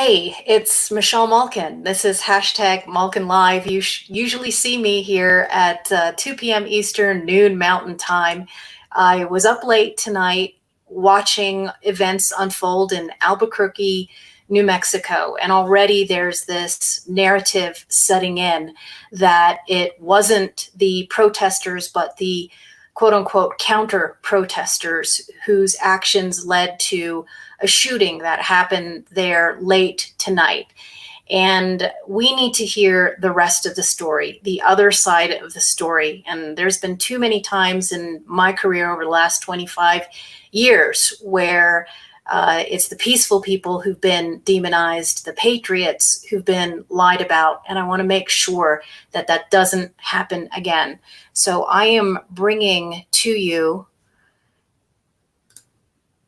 Hey, it's Michelle Malkin. This is hashtag Malkin Live. You usually see me here at 2 p.m. Eastern, noon Mountain Time. I was up late tonight watching events unfold in Albuquerque, New Mexico, and already there's this narrative setting in that it wasn't the protesters, but the quote unquote counter protesters whose actions led to a shooting that happened there late tonight. And we need to hear the rest of the story, the other side of the story. And there's been too many times in my career over the last 25 years where it's the peaceful people who've been demonized, the patriots who've been lied about. And I want to make sure that that doesn't happen again. So I am bringing to you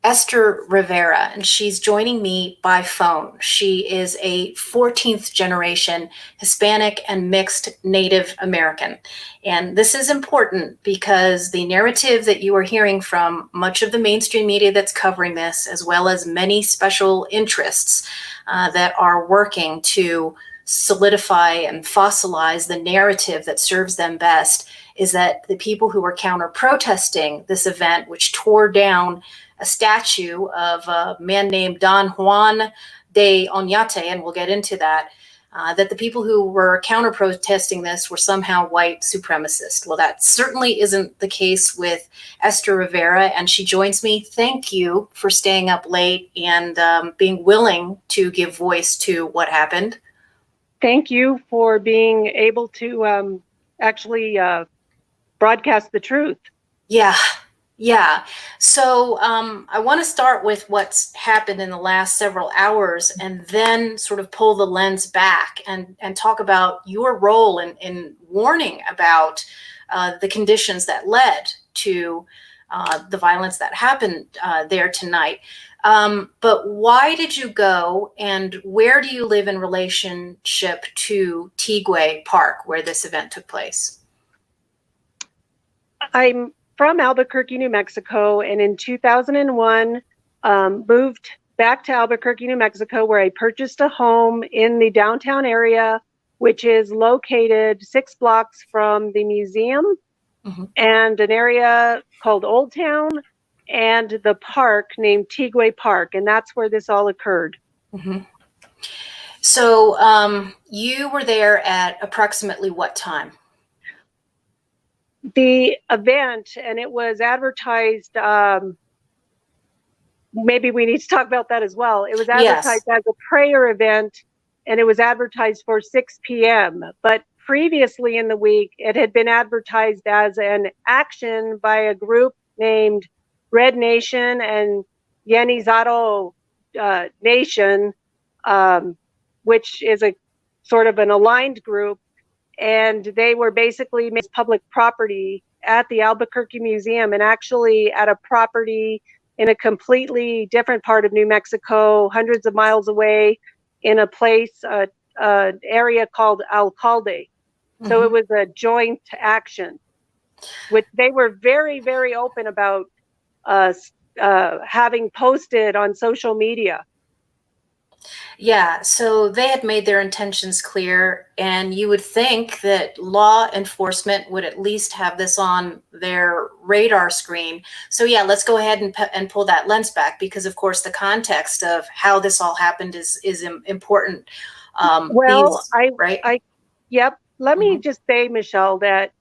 Esther Rivera, and she's joining me by phone. She is a 14th generation Hispanic and mixed Native American. And this is important because the narrative that you are hearing from much of the mainstream media that's covering this, as well as many special interests that are working to solidify and fossilize the narrative that serves them best, is that the people who were counter protesting this event, which tore down a statue of a man named Don Juan de Onate, and we'll get into that, that the people who were counter-protesting this were somehow white supremacists. Well, that certainly isn't the case with Esther Rivera, and she joins me. Thank you for staying up late and being willing to give voice to what happened. Thank you for being able to actually broadcast the truth. Yeah. So I want to start with what's happened in the last several hours and then sort of pull the lens back and talk about your role in warning about the conditions that led to the violence that happened there tonight. But why did you go, and where do you live in relationship to Tigue Park, where this event took place? I'm from Albuquerque, New Mexico, and in 2001 moved back to Albuquerque, New Mexico, where I purchased a home in the downtown area, which is located 6 blocks from the museum and an area called Old Town and the park named Tigue Park, and that's where this all occurred. So you were there at approximately what time? The event, and it was advertised, maybe we need to talk about that as well. It was advertised as a prayer event, and it was advertised for 6 p.m. But previously in the week, it had been advertised as an action by a group named Red Nation and Yenizado Nation, which is a sort of an aligned group. And they were basically made public property at the Albuquerque Museum, and actually at a property in a completely different part of New Mexico, hundreds of miles away, in a place, area called Alcalde. So it was a joint action, which they were very, very open about having posted on social media. Yeah, so they had made their intentions clear, and you would think that law enforcement would at least have this on their radar screen. So yeah, let's go ahead and pull that lens back, because of course the context of how this all happened is important. Yep. Let me just say, Michelle, that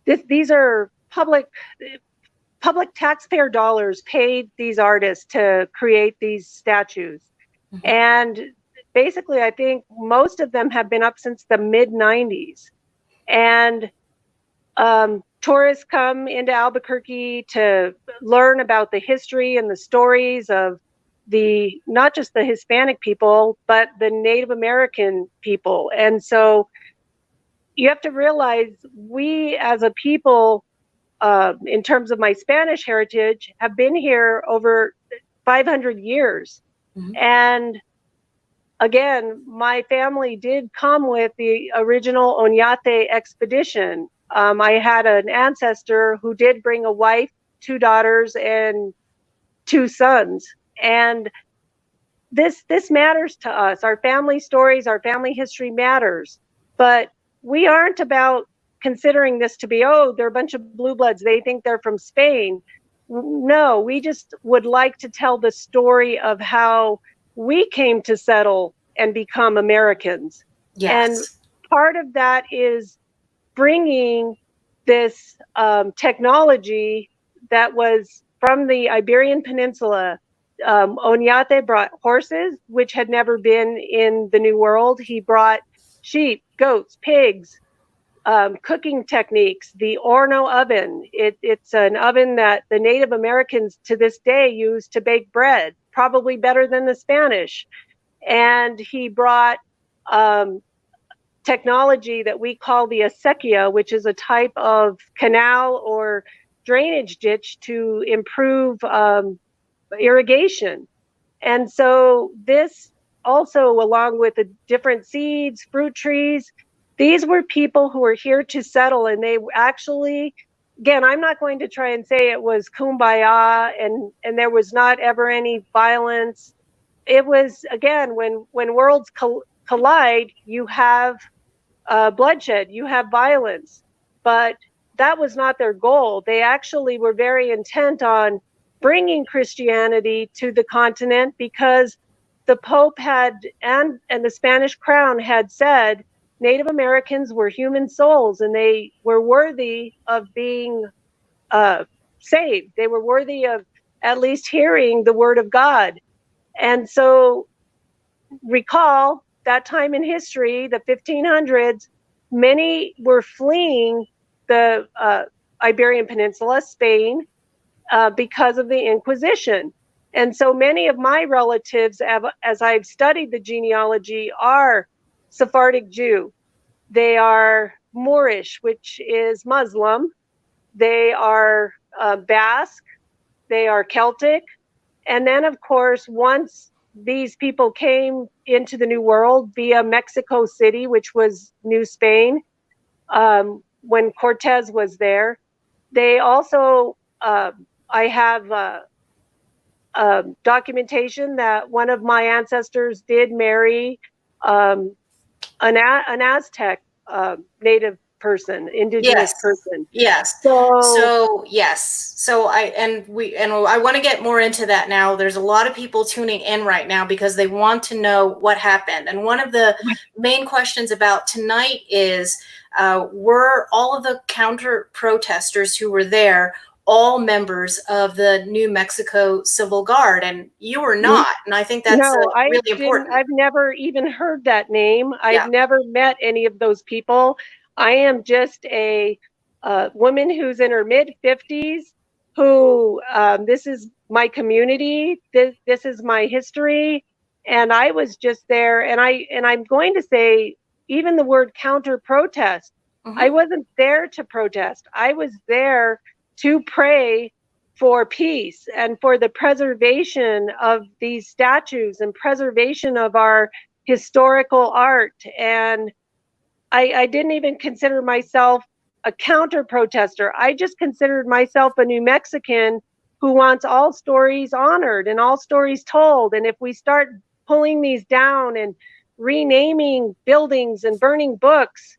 these are public taxpayer dollars paid these artists to create these statues. And basically, I think most of them have been up since the mid-90s. And tourists come into Albuquerque to learn about the history and the stories of not just the Hispanic people, but the Native American people. And so you have to realize we as a people, in terms of my Spanish heritage, have been here over 500 years. And again, my family did come with the original Onate expedition. I had an ancestor who did bring a wife, 2 daughters, and 2 sons. And this matters to us. Our family stories, our family history matters. But we aren't about considering this to be, oh, they're a bunch of blue bloods, they think they're from Spain. No, we just would like to tell the story of how we came to settle and become Americans. Yes. And part of that is bringing this technology that was from the Iberian Peninsula. Onate brought horses, which had never been in the New World. He brought sheep, goats, pigs, cooking techniques, the Horno oven. It's an oven that the Native Americans to this day use to bake bread, probably better than the Spanish. And he brought technology that we call the acequia, which is a type of canal or drainage ditch to improve irrigation. And so this also, along with the different seeds, fruit trees, these were people who were here to settle, and they actually, again, I'm not going to try and say it was kumbaya and there was not ever any violence. It was, again, when worlds collide, you have bloodshed, you have violence, but that was not their goal. They actually were very intent on bringing Christianity to the continent because the Pope had, and the Spanish crown had said, Native Americans were human souls and they were worthy of being saved. They were worthy of at least hearing the word of God. And so recall that time in history, the 1500s, many were fleeing the Iberian Peninsula, Spain, because of the Inquisition. And so many of my relatives, as I've studied the genealogy, are Sephardic Jew. They are Moorish, which is Muslim. They are Basque. They are Celtic. And then, of course, once these people came into the New World via Mexico City, which was New Spain, when Cortez was there, they also, I have documentation that one of my ancestors did marry an Aztec native person, indigenous person. Yes. So yes. So I want to get more into that now. There's a lot of people tuning in right now because they want to know what happened. And one of the main questions about tonight is, were all of the counter protesters who were there all members of the New Mexico Civil Guard? And you were not. And I think that's really important. I've never even heard that name. I've never met any of those people. I am just a woman who's in her mid-50s who, this is my community, this is my history, and I was just there, and I'm going to say, even the word counter-protest, I wasn't there to protest. I was there to pray for peace and for the preservation of these statues and preservation of our historical art. And I didn't even consider myself a counter protester. I just considered myself a New Mexican who wants all stories honored and all stories told. And if we start pulling these down and renaming buildings and burning books,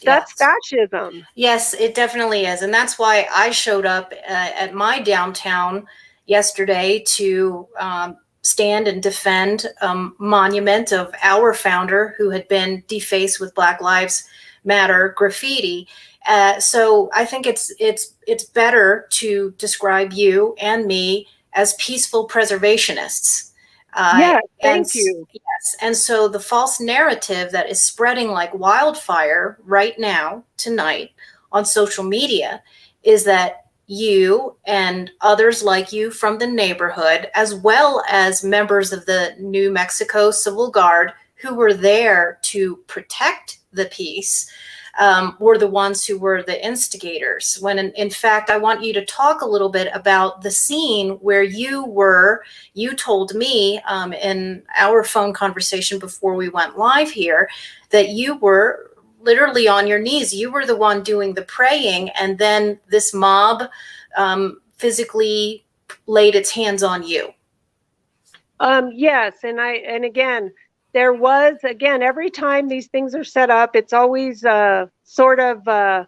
that's fascism. Yes, it definitely is. And that's why I showed up at my downtown yesterday to stand and defend monument of our founder who had been defaced with Black Lives Matter graffiti. So I think it's better to describe you and me as peaceful preservationists. Thank you. Yes, and so the false narrative that is spreading like wildfire right now, tonight, on social media is that you and others like you from the neighborhood, as well as members of the New Mexico Civil Guard who were there to protect the peace, were the ones who were the instigators. When in fact, I want you to talk a little bit about the scene where you were. You told me in our phone conversation before we went live here that you were literally on your knees. You were the one doing the praying, and then this mob physically laid its hands on you. Yes, and again, there was, again, every time these things are set up, it's always sort of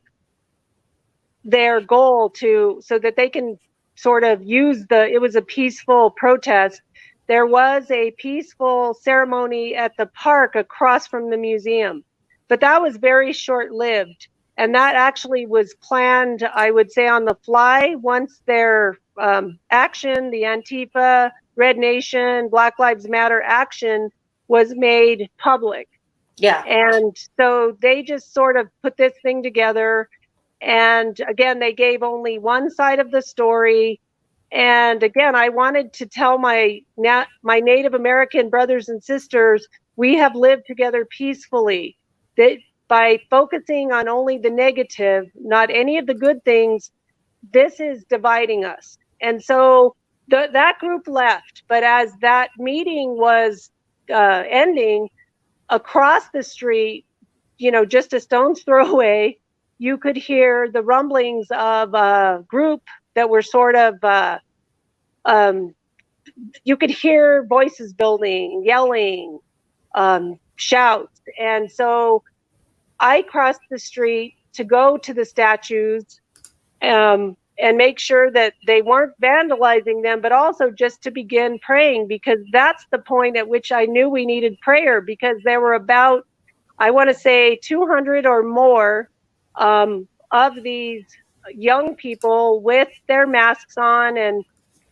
their goal so that they can sort of use it was a peaceful protest. There was a peaceful ceremony at the park across from the museum, but that was very short-lived. And that actually was planned, I would say, on the fly once their action, the Antifa, Red Nation, Black Lives Matter action was made public. Yeah. And so they just sort of put this thing together. And again, they gave only one side of the story. And again, I wanted to tell my Native American brothers and sisters, we have lived together peacefully. That by focusing on only the negative, not any of the good things, this is dividing us. And so that group left. But as that meeting was ending, across the street, just a stone's throw away, you could hear the rumblings of a group that were sort of, you could hear voices building, yelling, shouts. And so I crossed the street to go to the statues and make sure that they weren't vandalizing them, but also just to begin praying, because that's the point at which I knew we needed prayer, because there were about, I want to say 200 or more of these young people with their masks on, and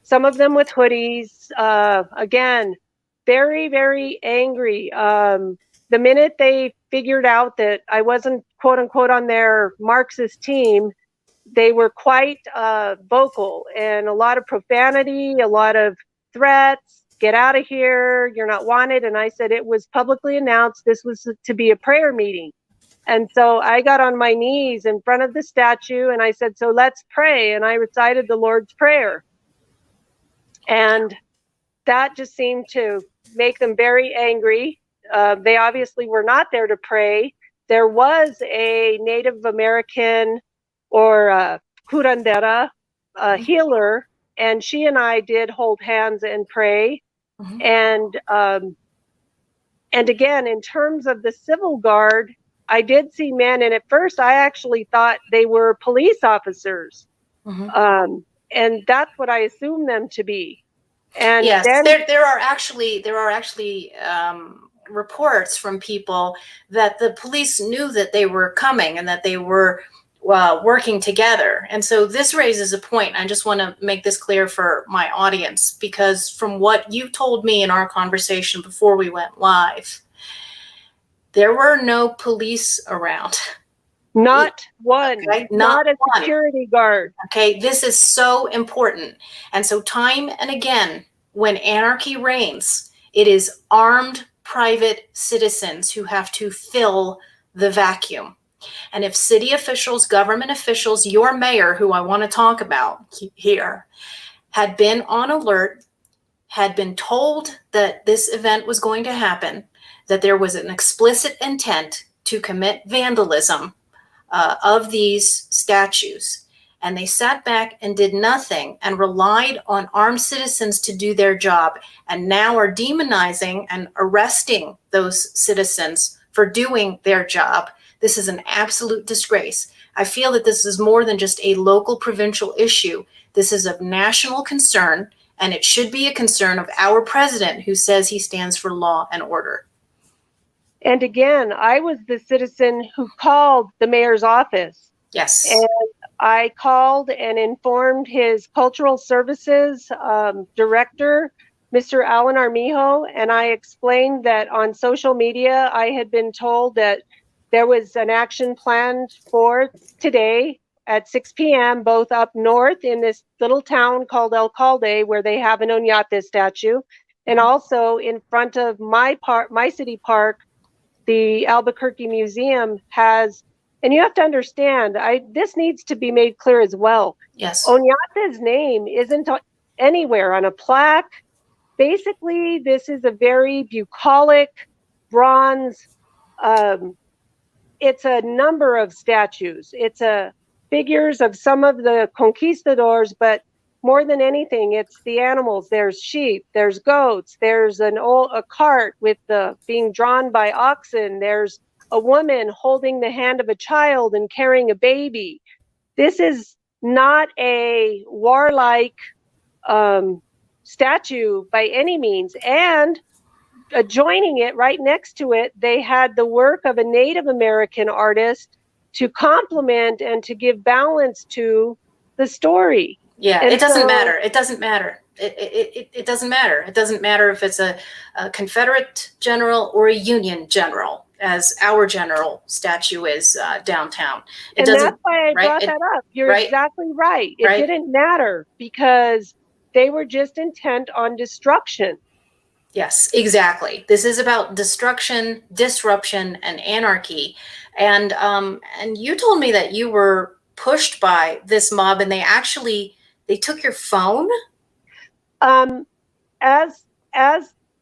some of them with hoodies. Again, very, very angry. The minute they figured out that I wasn't, quote unquote, on their Marxist team, they were quite vocal, and a lot of profanity, a lot of threats, get out of here, you're not wanted. And I said it was publicly announced this was to be a prayer meeting. And so I got on my knees in front of the statue and I said, so let's pray. And I recited the Lord's Prayer. And that just seemed to make them very angry. They obviously were not there to pray. There was a Native American or curandera, healer, and she and I did hold hands and pray. Mm-hmm. And again, in terms of the civil guard, I did see men, and at first I actually thought they were police officers. Mm-hmm. And that's what I assumed them to be. And yes, then there are actually reports from people that the police knew that they were coming and that they were working together. And so this raises a point. I just want to make this clear for my audience, because from what you told me in our conversation before we went live, there were no police around. Not one. Okay? Not a security guard. Okay, this is so important. And so time and again, when anarchy reigns, it is armed private citizens who have to fill the vacuum. And if city officials, government officials, your mayor, who I want to talk about here, had been on alert, had been told that this event was going to happen, that there was an explicit intent to commit vandalism of these statues, and they sat back and did nothing and relied on armed citizens to do their job, and now are demonizing and arresting those citizens for doing their job. This is an absolute disgrace. I feel that this is more than just a local provincial issue. This is of national concern, and it should be a concern of our president, who says he stands for law and order. And again, I was the citizen who called the mayor's office. Yes. And I called and informed his cultural services director, Mr. Alan Armijo, and I explained that on social media, I had been told that there was an action planned for today at 6 p.m., both up north in this little town called El Calde, where they have an Onate statue, and also in front of my city park, the Albuquerque Museum has, and you have to understand, this needs to be made clear as well. Yes. Onate's name isn't anywhere on a plaque. Basically, this is a very bucolic bronze. It's a number of statues. It's figures of some of the conquistadors, but more than anything, it's the animals. There's sheep, there's goats, there's a cart with being drawn by oxen. There's a woman holding the hand of a child and carrying a baby. This is not a warlike statue by any means. And adjoining it, right next to it, they had the work of a Native American artist to complement and to give balance to the story. Yeah, and it doesn't so, matter. It doesn't matter. It doesn't matter. It doesn't matter if it's a Confederate general or a Union general, as our general statue is downtown. It and doesn't. that's why I right? brought that up. You're right? exactly right. It Right? didn't matter because they were just intent on destruction. Yes, exactly. This is about destruction, disruption, and anarchy. And you told me that you were pushed by this mob, and they took your phone. As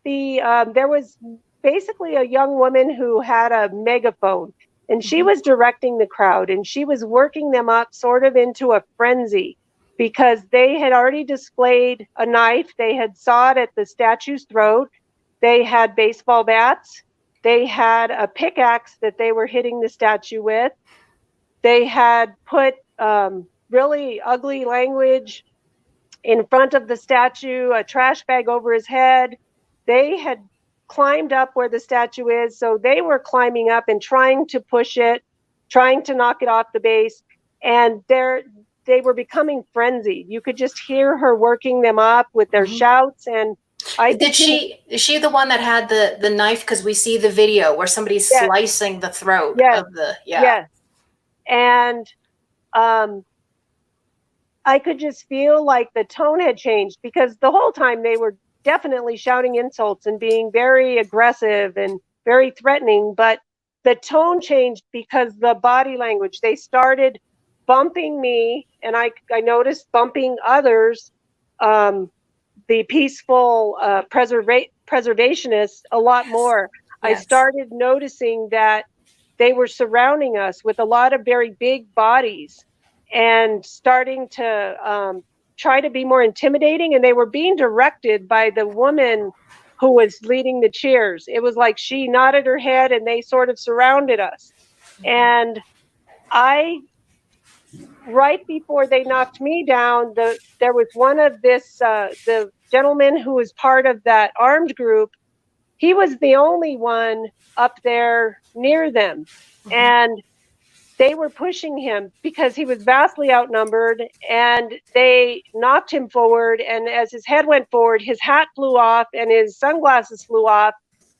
there was basically a young woman who had a megaphone, and she was directing the crowd, and she was working them up sort of into a frenzy because they had already displayed a knife. They had sawed at the statue's throat. They had baseball bats. They had a pickaxe that they were hitting the statue with. They had put really ugly language in front of the statue, a trash bag over his head. They had climbed up where the statue is, so they were climbing up and trying to push it, trying to knock it off the base, and they were becoming frenzied. You could just hear her working them up with their shouts. And is she the one that had the knife? Because we see the video where somebody's slicing the throat of the Yes. And I could just feel like the tone had changed, because the whole time they were definitely shouting insults and being very aggressive and very threatening, but the tone changed because the body language, they started bumping me, and I noticed bumping others, the peaceful preservationists, a lot more. Yes. I started noticing that they were surrounding us with a lot of very big bodies and starting to try to be more intimidating, and they were being directed by the woman who was leading the cheers. It was like she nodded her head and they sort of surrounded us. And right before they knocked me down, there was one of the gentleman who was part of that armed group. He was the only one up there near them. And they were pushing him because he was vastly outnumbered, and they knocked him forward. And as his head went forward, his hat flew off and his sunglasses flew off.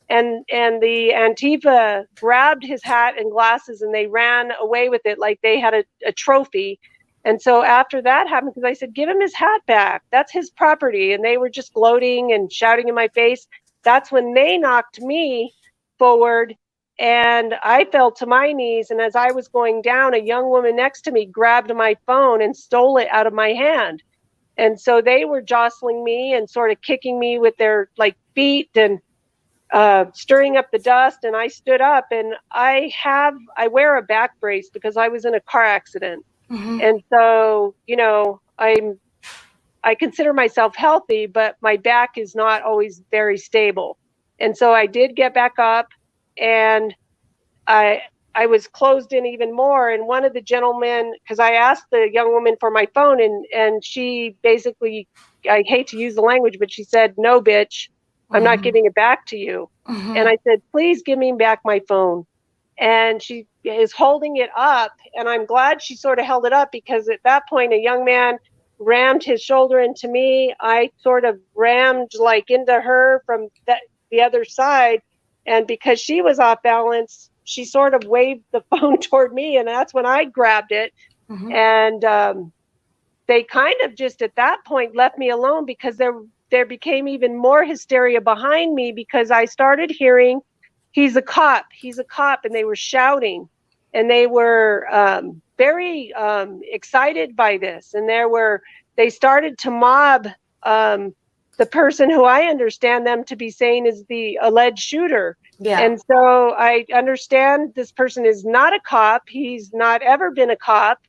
And the Antifa grabbed his hat and glasses and they ran away with it like they had a trophy. And so after that happened, because I said, give him his hat back. That's his property. And they were just gloating and shouting in my face. That's when they knocked me forward. And I fell to my knees. And as I was going down, a young woman next to me grabbed my phone and stole it out of my hand. And so they were jostling me and sort of kicking me with their feet and stirring up the dust. And I stood up, and I wear a back brace because I was in a car accident. And so, I consider myself healthy, but my back is not always very stable. And so I did get back up, and I was closed in even more. And one of the gentlemen, because I asked the young woman for my phone, and she basically, I hate to use the language, but she said, "No, bitch, I'm not giving it back to you." And I said, "Please give me back my phone." And she is holding it up, and I'm glad she sort of held it up, because at that point, a young man rammed his shoulder into me. I sort of rammed into her from the other side. And because she was off balance, she sort of waved the phone toward me, and that's when I grabbed it. And they kind of just at that point left me alone, because there became even more hysteria behind me, because I started hearing, "He's a cop, he's a cop," and they were shouting, and they were very excited by this. And they started to mob the person who I understand them to be saying is the alleged shooter. Yeah. And so I understand this person is not a cop. He's not ever been a cop.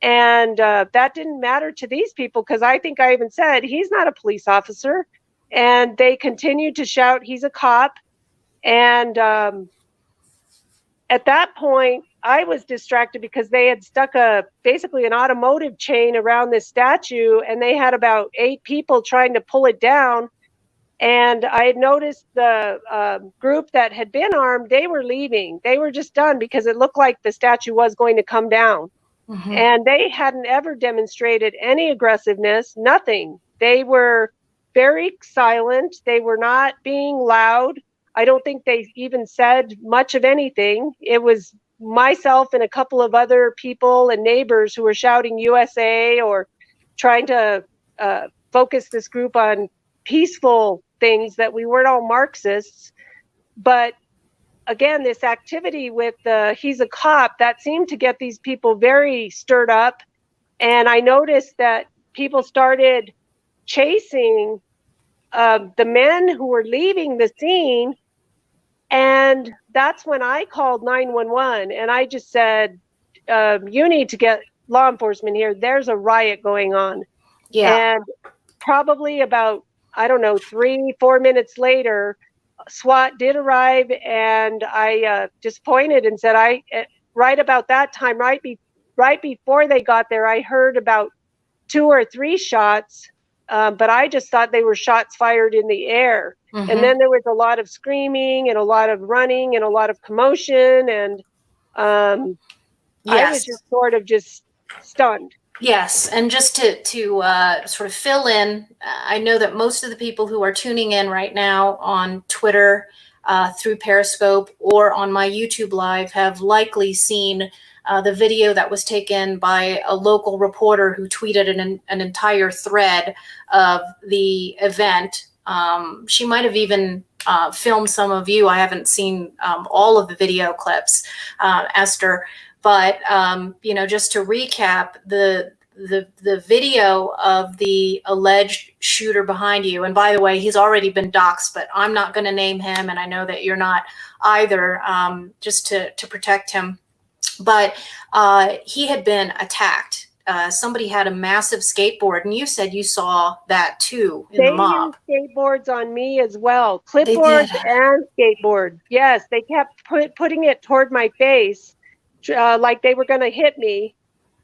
And that didn't matter to these people, because I think I even said, he's not a police officer. And they continued to shout, he's a cop. And at that point, I was distracted because they had stuck basically an automotive chain around this statue, and they had about 8 people trying to pull it down. And I had noticed the group that had been armed, they were leaving. They were just done because it looked like the statue was going to come down. Mm-hmm. And they hadn't ever demonstrated any aggressiveness, nothing. They were very silent. They were not being loud. I don't think they even said much of anything. It was myself and a couple of other people and neighbors who were shouting USA, or trying to focus this group on peaceful things, that we weren't all Marxists. But again, this activity with he's a cop, that seemed to get these people very stirred up. And I noticed that people started chasing the men who were leaving the scene. And that's when I called 911, and I just said, you need to get law enforcement here. There's a riot going on. Yeah. And probably about, I don't know, 3-4 minutes later, SWAT did arrive, and I just pointed and said, right about that time, right before they got there, I heard about 2 or 3 shots, but I just thought they were shots fired in the air. Mm-hmm. And then there was a lot of screaming and a lot of running and a lot of commotion, and I was just sort of just stunned. Yes, and just to sort of fill in, I know that most of the people who are tuning in right now on Twitter, through Periscope, or on my YouTube Live have likely seen the video that was taken by a local reporter who tweeted an entire thread of the event. She might have even filmed some of you. I haven't seen all of the video clips, Esther. But just to recap, the video of the alleged shooter behind you, and by the way, he's already been doxxed, but I'm not going to name him, and I know that you're not either, just to protect him. But he had been attacked. Somebody had a massive skateboard, and you said you saw that too in the mob. They used skateboards on me as well, clipboards and skateboards. Yes, they kept putting it toward my face, like they were going to hit me,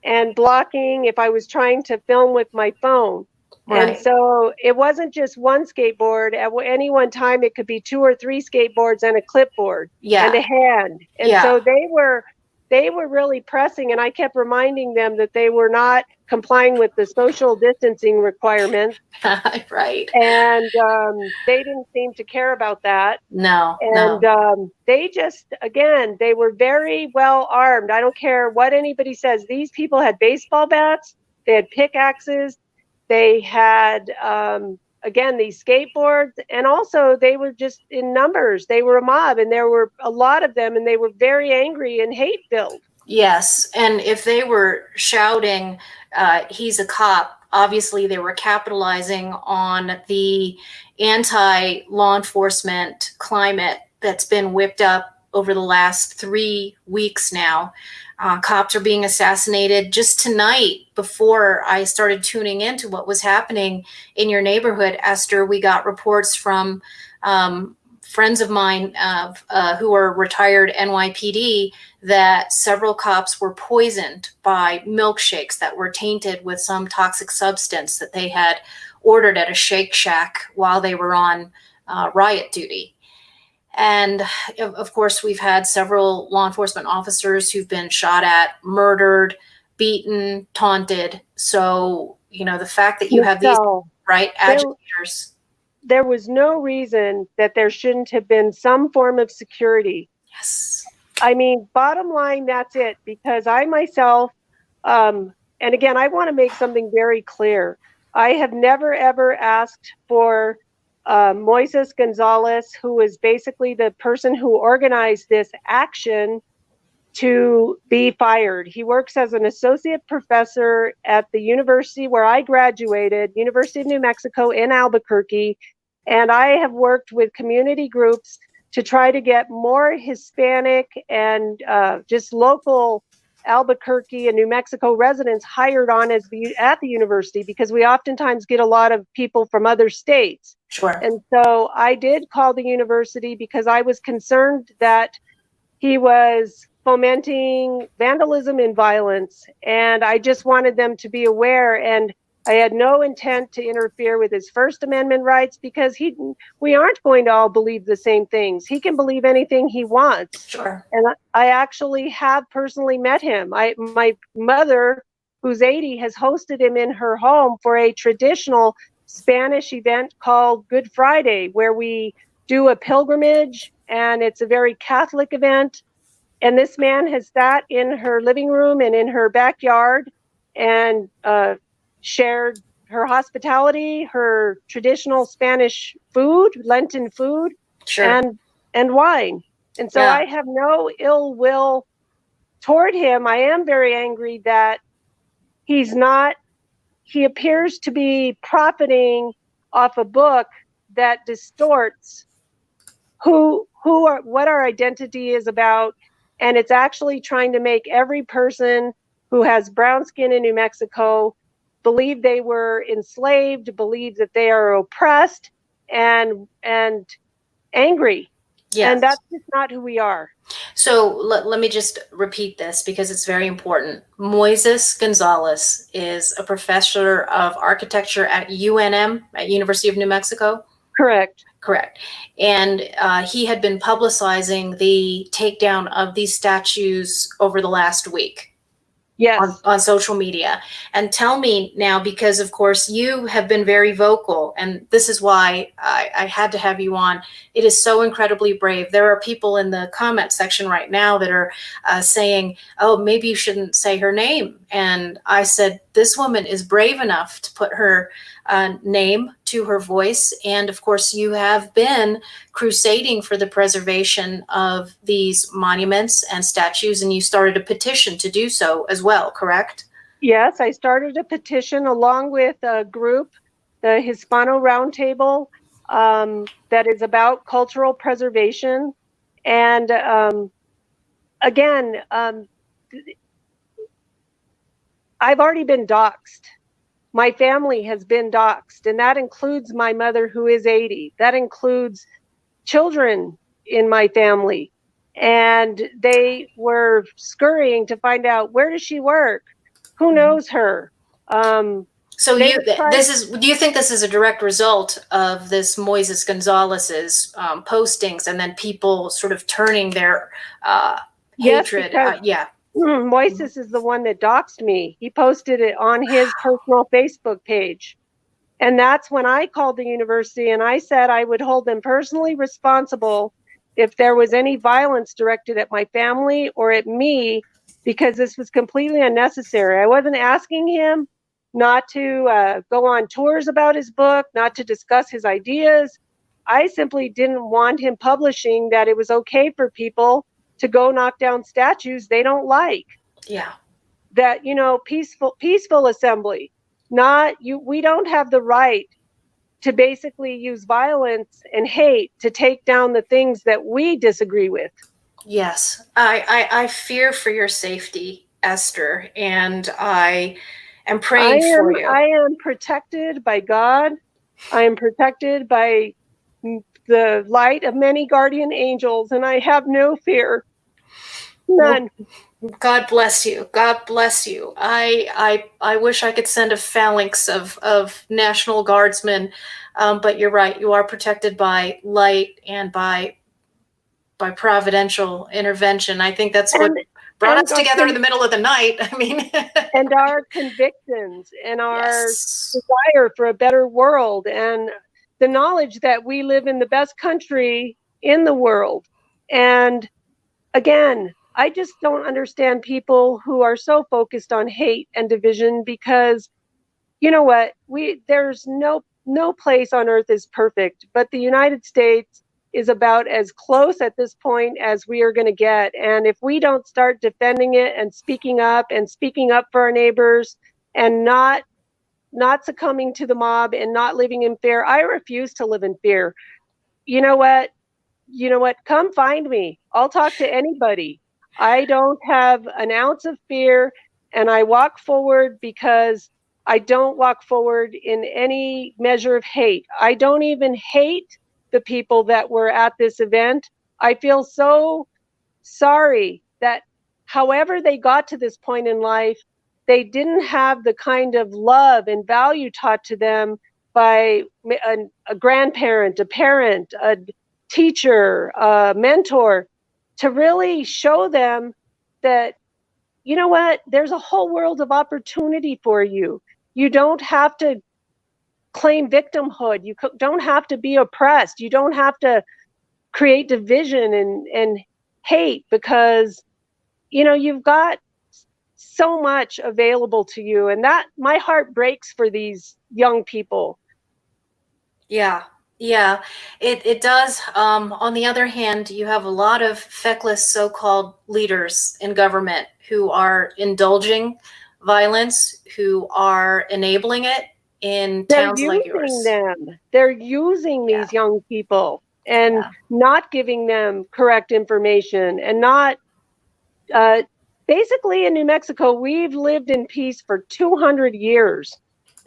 and blocking if I was trying to film with my phone. Right. And so it wasn't just one skateboard. At any one time, it could be 2 or 3 skateboards and a clipboard, and a hand. And so they were really pressing, and I kept reminding them that they were not complying with the social distancing requirements. Right. And they didn't seem to care about that. No. They just, again, they were very well armed. I don't care what anybody says. These people had baseball bats, they had pickaxes, they had, again, these skateboards, and also they were just in numbers. They were a mob, and there were a lot of them, and they were very angry and hate-filled. Yes, and if they were shouting, he's a cop, obviously they were capitalizing on the anti-law enforcement climate that's been whipped up over the last 3 weeks now. Cops are being assassinated. Just tonight, before I started tuning into what was happening in your neighborhood, Esther, we got reports from friends of mine who are retired NYPD that several cops were poisoned by milkshakes that were tainted with some toxic substance that they had ordered at a Shake Shack while they were on riot duty. And of course, we've had several law enforcement officers who've been shot at, murdered, beaten, taunted. So, the fact that you have these, right, agitators. There was no reason that there shouldn't have been some form of security. Yes. I mean, bottom line, that's it. Because I myself, and again, I want to make something very clear. I have never, ever asked for Moises Gonzalez, who is basically the person who organized this action, to be fired. He works as an associate professor at the university where I graduated, University of New Mexico in Albuquerque, and I have worked with community groups to try to get more Hispanic and just local Albuquerque and New Mexico residents hired on at the university, because we oftentimes get a lot of people from other states. Sure. And so I did call the university because I was concerned that he was fomenting vandalism and violence, and I just wanted them to be aware. And I had no intent to interfere with his First Amendment rights, because we aren't going to all believe the same things. He can believe anything he wants. Sure. And I actually have personally met him. My mother, who's 80, has hosted him in her home for a traditional Spanish event called Good Friday, where we do a pilgrimage, and it's a very Catholic event. And this man has sat in her living room and in her backyard and shared her hospitality, her traditional Spanish food, Lenten food, sure. and wine. And so I have no ill will toward him. I am very angry that he appears to be profiting off a book that distorts what our identity is about. And it's actually trying to make every person who has brown skin in New Mexico believe they were enslaved, believe that they are oppressed and angry. Yes. And that's just not who we are. So let me just repeat this because it's very important. Moises Gonzalez is a professor of architecture at UNM, at University of New Mexico. Correct. Correct. And he had been publicizing the takedown of these statues over the last week. Yes. On social media. And tell me now, because of course you have been very vocal, and this is why I had to have you on. It is so incredibly brave. There are people in the comment section right now that are saying, oh, maybe you shouldn't say her name. And I said, this woman is brave enough to put her name to her voice. And of course, you have been crusading for the preservation of these monuments and statues, and you started a petition to do so as well, correct? Yes, I started a petition along with a group, the Hispano Roundtable, that is about cultural preservation. And again, I've already been doxxed. My family has been doxxed, and that includes my mother, who is 80. That includes children in my family. And they were scurrying to find out, where does she work? Who knows her? So do you think this is a direct result of this Moises Gonzalez's postings, and then people sort of turning their hatred? Yes, Moises is the one that doxed me. He posted it on his personal Facebook page. And that's when I called the university and I said I would hold them personally responsible if there was any violence directed at my family or at me, because this was completely unnecessary. I wasn't asking him not to go on tours about his book, not to discuss his ideas. I simply didn't want him publishing that it was okay for people to go knock down statues they don't like. Yeah. That, peaceful assembly. We don't have the right to basically use violence and hate to take down the things that we disagree with. Yes. I fear for your safety, Esther, and I am praying for you. I am protected by God. I am protected by the light of many guardian angels, and I have no fear. None. Well, God bless you. God bless you. I wish I could send a phalanx of National Guardsmen, but you're right. You are protected by light and by providential intervention. I think that's what brought us together in the middle of the night. I mean, and our convictions and our desire for a better world, and the knowledge that we live in the best country in the world. And again, I just don't understand people who are so focused on hate and division, because you know what? There's no place on earth is perfect, but the United States is about as close at this point as we are going to get. And if we don't start defending it and speaking up for our neighbors and not succumbing to the mob and not living in fear, I refuse to live in fear. You know what? Come find me. I'll talk to anybody. I don't have an ounce of fear, and I walk forward because I don't walk forward in any measure of hate. I don't even hate the people that were at this event. I feel so sorry that however they got to this point in life, they didn't have the kind of love and value taught to them by a grandparent, a parent, a teacher, a mentor, to really show them that, you know what, there's a whole world of opportunity for you. You don't have to claim victimhood. You don't have to be oppressed. You don't have to create division and hate, because, you know, you've got so much available to you. And that, my heart breaks for these young people. Yeah, yeah, it does. On the other hand, you have a lot of feckless so-called leaders in government who are indulging violence, who are enabling it in They're towns like using yours. them. They're using Yeah, these young people and yeah, not giving them correct information, and not uh, basically in New Mexico, we've lived in peace for 200 years.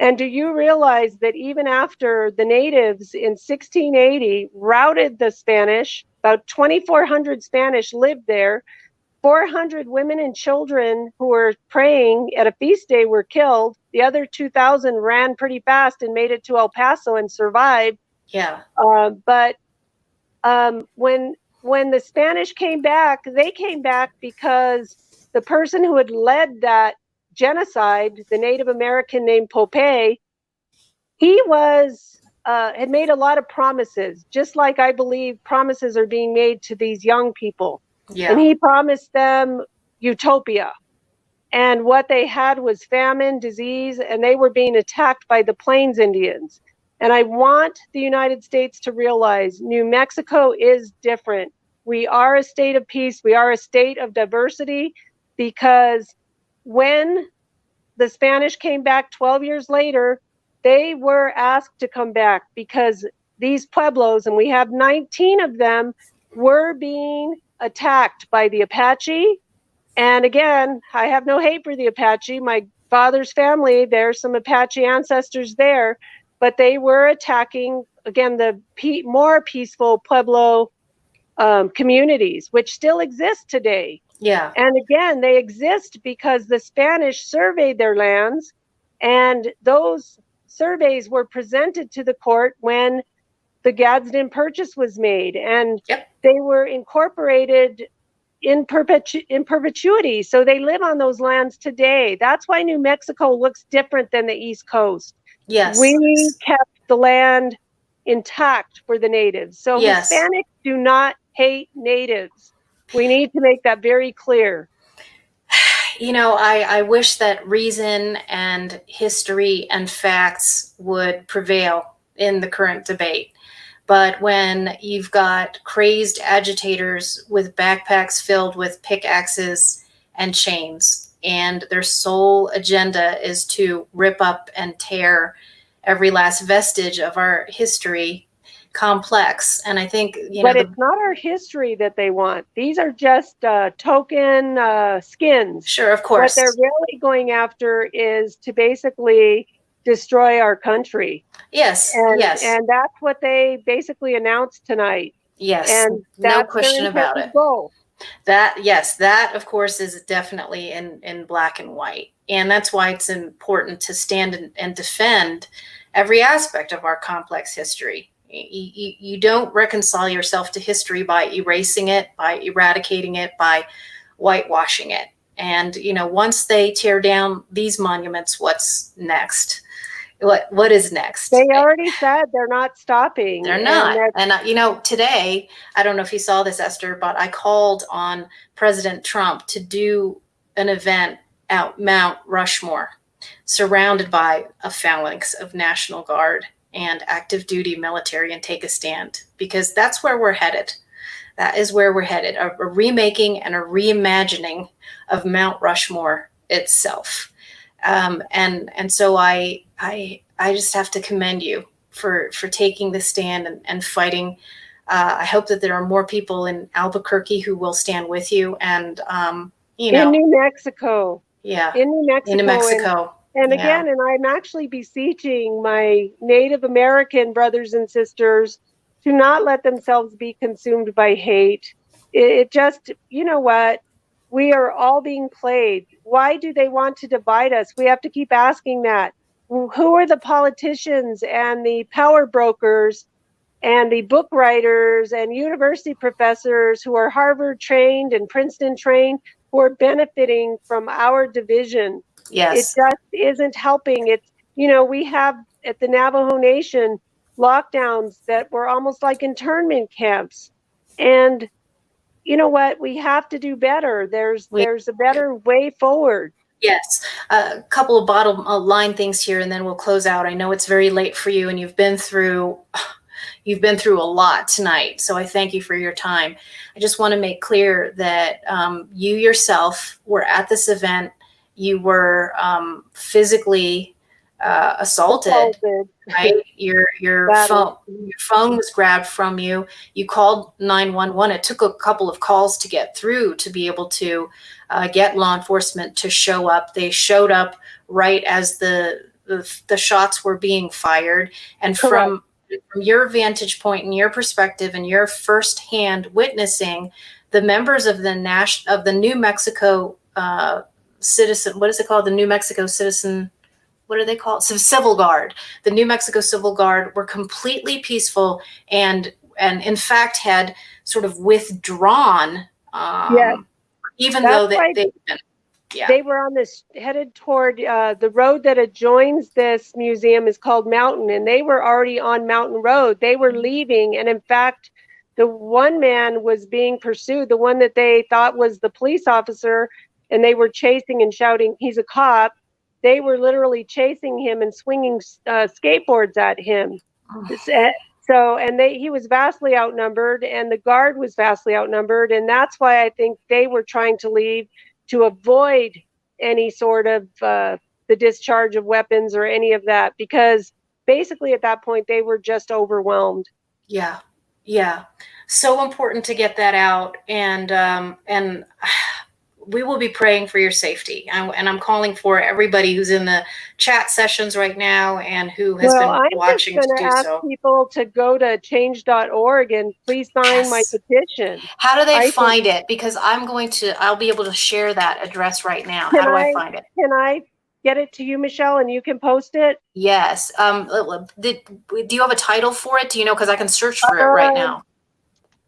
And do you realize that even after the natives in 1680 routed the Spanish, about 2,400 Spanish lived there, 400 women and children who were praying at a feast day were killed. The other 2,000 ran pretty fast and made it to El Paso and survived. yeah, But when the Spanish came back, they came back because the person who had led that genocide, the Native American named Popeye, he was had made a lot of promises, just like I believe promises are being made to these young people. And yeah, he promised them utopia. And what they had was famine, disease, and they were being attacked by the Plains Indians. And I want the United States to realize New Mexico is different. We are a state of peace. We are a state of diversity, because when the Spanish came back 12 years later, they were asked to come back because these pueblos, and we have 19 of them, were being attacked by the Apache. And again, I have no hate for the Apache. My father's family, there's some Apache ancestors there, but they were attacking, again, the more peaceful Pueblo communities, which still exist today. yeah, And again, they exist because the Spanish surveyed their lands, and those surveys were presented to the court when the Gadsden Purchase was made, and yep, they were incorporated in perpetuity. So they live on those lands today. That's why New Mexico looks different than the East Coast. yes, We kept the land intact for the natives. So yes. Hispanics do not hate natives. We need to make that very clear. You know, I wish that reason and history and facts would prevail in the current debate. But when you've got crazed agitators with backpacks filled with pickaxes and chains, and their sole agenda is to rip up and tear every last vestige of our history complex. And I think, but it's not our history that they want. These are just token skins. Sure, of What course. they're really going after is to basically destroy our country. Yes, And yes, that's what they basically announced tonight. yes. And No that's question their about intended it. goal. That, yes, that of course is definitely in black and white. And that's why it's important to stand and defend every aspect of our complex history. You don't reconcile yourself to history by erasing it, by eradicating it, by whitewashing it. And, you know, once they tear down these monuments, what's next? What is next? They already said they're not stopping. They're not. And, you know, today, I don't know if you saw this, Esther, but I called on President Trump to do an event at Mount Rushmore, surrounded by a phalanx of National Guard and active duty military, and take a stand, because that's where we're headed. That is where we're headed, a remaking and a reimagining of Mount Rushmore itself. And so I just have to commend you for taking the stand and fighting I hope that there are more people in Albuquerque who will stand with you. And, in New Mexico. Yeah. In New Mexico. In New Mexico. And again, and I'm actually beseeching my Native American brothers and sisters to not let themselves be consumed by hate. It just, you know what? We are all being played. Why do they want to divide us? We have to keep asking that. Who are the politicians and the power brokers and the book writers and university professors who are Harvard trained and Princeton trained who are benefiting from our division? It Yes. just isn't helping. It's, you know, we have at the Navajo Nation lockdowns that were almost like internment camps. And you know what? We have to do better. There's a better way forward. Yes. A couple of bottom line things here, and then we'll close out. I know it's very late for you, and you've been through a lot tonight. So I thank you for your time. I just want to make clear that you yourself were at this event. You were physically assaulted. Right? Your phone was grabbed from you. You called 911. It took a couple of calls to get through to be able to get law enforcement to show up. They showed up right as the shots were being fired. And from your vantage point and your perspective and your firsthand witnessing, the members of the New Mexico citizen, what is it called? The New Mexico citizen, what are they called? Civil Guard. The New Mexico Civil Guard were completely peaceful and in fact had sort of withdrawn, even though they were on this headed toward the road that adjoins this museum is called Mountain, and they were already on Mountain Road. They were leaving, and in fact, the one man was being pursued, the one that they thought was the police officer, and they were chasing and shouting, "He's a cop." They were literally chasing him and swinging skateboards at him. So, and he was vastly outnumbered, and the guard was vastly outnumbered, and that's why I think they were trying to leave, to avoid any sort of the discharge of weapons or any of that, because basically at that point they were just overwhelmed. Yeah. So important to get that out, and we will be praying for your safety. And I'm calling for everybody who's in the chat sessions right now and who has been watching to do so. I'm just going to ask people to go to change.org and please sign my petition. How do they find it? Because I'll be able to share that address right now. How do I find it? Can I get it to you, Michelle, and you can post it? Yes. Do you have a title for it? Do you know? Because I can search for it right now.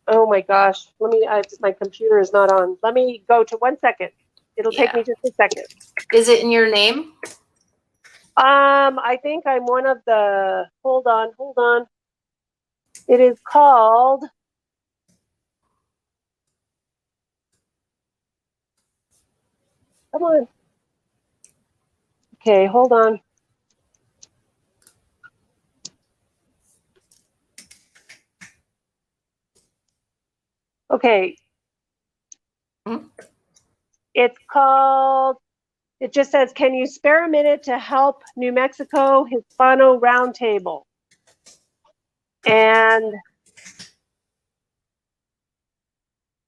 Oh my gosh. My computer is not on. Let me go to 1 second. It'll take me just a second. Is it in your name? I think I'm one of the, hold on. It is called, come on. Okay, hold on. Okay. It's called, it just says, "Can you spare a minute to help New Mexico Hispano Roundtable?" And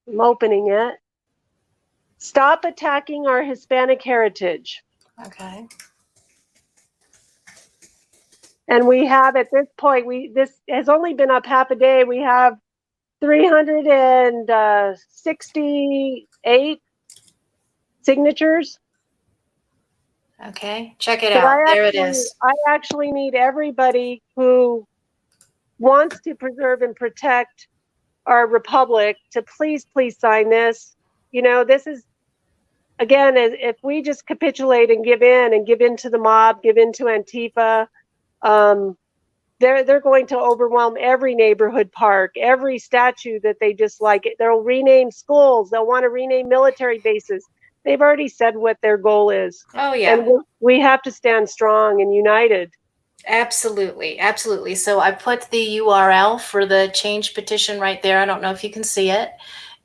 I'm opening it. Stop attacking our Hispanic heritage. Okay. And we have, at this point, this has only been up half a day. We have 368 signatures. Okay, check it out. There it is. I actually need everybody who wants to preserve and protect our republic to please sign this. You know, this is, again, if we just capitulate and give in to the mob, give in to Antifa, they're going to overwhelm every neighborhood park, every statue that they dislike. They'll rename schools. They'll want to rename military bases. They've already said what their goal is. Oh, yeah. And we have to stand strong and united. Absolutely. So I put the URL for the change petition right there. I don't know if you can see it.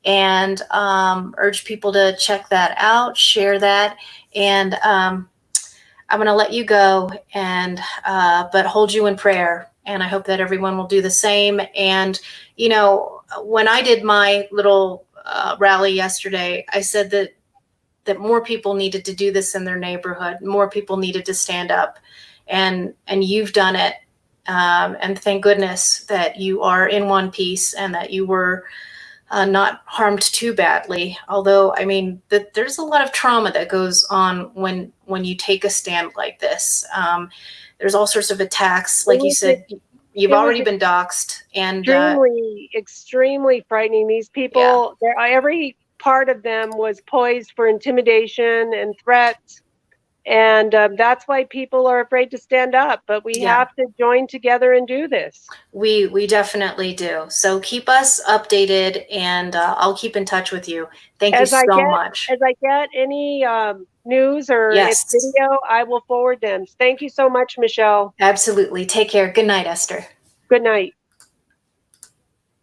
And urge people to check that out, share that. And I'm going to let you go, and but hold you in prayer. and I hope that everyone will do the same. And, you know, when I did my little rally yesterday, I said that more people needed to do this in their neighborhood. More people needed to stand up, and you've done it. And thank goodness that you are in one piece and that you were not harmed too badly. Although, I mean, there's a lot of trauma that goes on when you take a stand like this. There's all sorts of attacks. Like you said, you've already been doxxed. And extremely frightening. These people, every part of them was poised for intimidation and threats. And that's why people are afraid to stand up. But we have to join together and do this. We definitely do. So keep us updated, and I'll keep in touch with you. Thank you so much. As I get any news or video, I will forward them. Thank you so much, Michelle. Absolutely. Take care. Good night, Esther. Good night.